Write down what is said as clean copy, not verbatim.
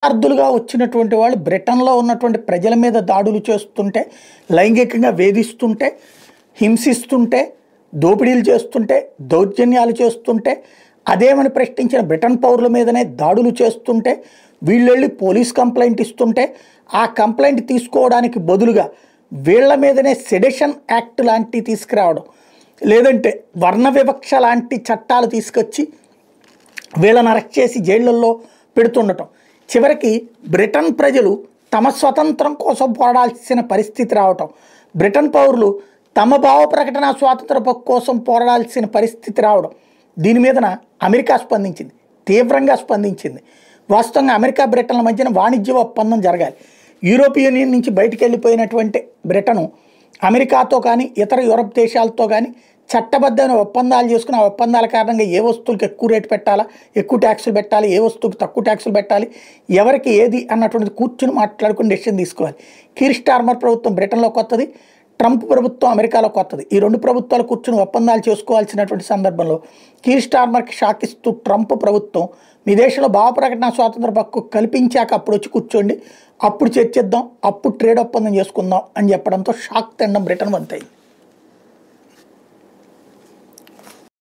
అర్థులుగా వచ్చినటువంటి వాళ్ళు బ్రిటన్లో ఉన్నటువంటి ప్రజల మీద దాడులు చేస్తుంటే, లైంగికంగా వేధిస్తుంటే, హింసిస్తుంటే, దోపిడీలు చేస్తుంటే, దౌర్జన్యాలు చేస్తుంటే, అదేమని ప్రశ్నించిన బ్రిటన్ పౌరుల మీదనే దాడులు చేస్తుంటే, వీళ్ళెళ్ళి పోలీస్ కంప్లైంట్ ఇస్తుంటే, ఆ కంప్లైంట్ తీసుకోవడానికి బదులుగా వీళ్ళ మీదనే సెడెషన్ యాక్ట్ లాంటివి తీసుకురావడం, లేదంటే వర్ణ వివక్ష లాంటి చట్టాలు తీసుకొచ్చి వీళ్ళని అరెస్ట్ చేసి జైళ్ళల్లో పెడుతుండటం. చివరికి బ్రిటన్ ప్రజలు తమ స్వతంత్రం కోసం పోరాడాల్సిన పరిస్థితి రావటం, బ్రిటన్ పౌరులు తమ భావ ప్రకటన స్వాతంత్ర కోసం పోరాడాల్సిన పరిస్థితి రావడం. దీని మీదన అమెరికా స్పందించింది, తీవ్రంగా స్పందించింది. వాస్తవంగా అమెరికా బ్రిటన్ల మధ్యన వాణిజ్య ఒప్పందం జరగాలి. యూరోపియన్ యూనియన్ నుంచి బయటికి వెళ్ళిపోయినటువంటి బ్రిటను అమెరికాతో కానీ ఇతర యూరప్ దేశాలతో కానీ చట్టబద్ధమైన ఒప్పందాలు చేసుకుని, ఆ ఒప్పందాల కారణంగా ఏ వస్తువులకు ఎక్కువ రేటు పెట్టాలా, ఎక్కువ ట్యాక్సులు పెట్టాలి, ఏ వస్తువుకి తక్కువ ట్యాక్సులు పెట్టాలి, ఎవరికి ఏది అన్నటువంటిది కూర్చుని మాట్లాడుకుని డెసిషన్ తీసుకోవాలి. కీర్ స్టార్మర్ ప్రభుత్వం బ్రిటన్లో కొత్తది, ట్రంప్ ప్రభుత్వం అమెరికాలో కొత్తది. ఈ రెండు ప్రభుత్వాలు కూర్చుని ఒప్పందాలు చేసుకోవాల్సినటువంటి సందర్భంలో కీర్ స్టార్మర్కి షాక్ ఇస్తూ ట్రంప్ ప్రభుత్వం, మీ దేశంలో భావ ప్రకటన స్వాతంత్ర హక్కు కల్పించాక అప్పుడు వచ్చి కూర్చోండి, అప్పుడు చర్చిద్దాం, అప్పుడు ట్రేడ్ ఒప్పందం చేసుకుందాం అని చెప్పడంతో షాక్ తినడం బ్రిటన్ వంతైంది.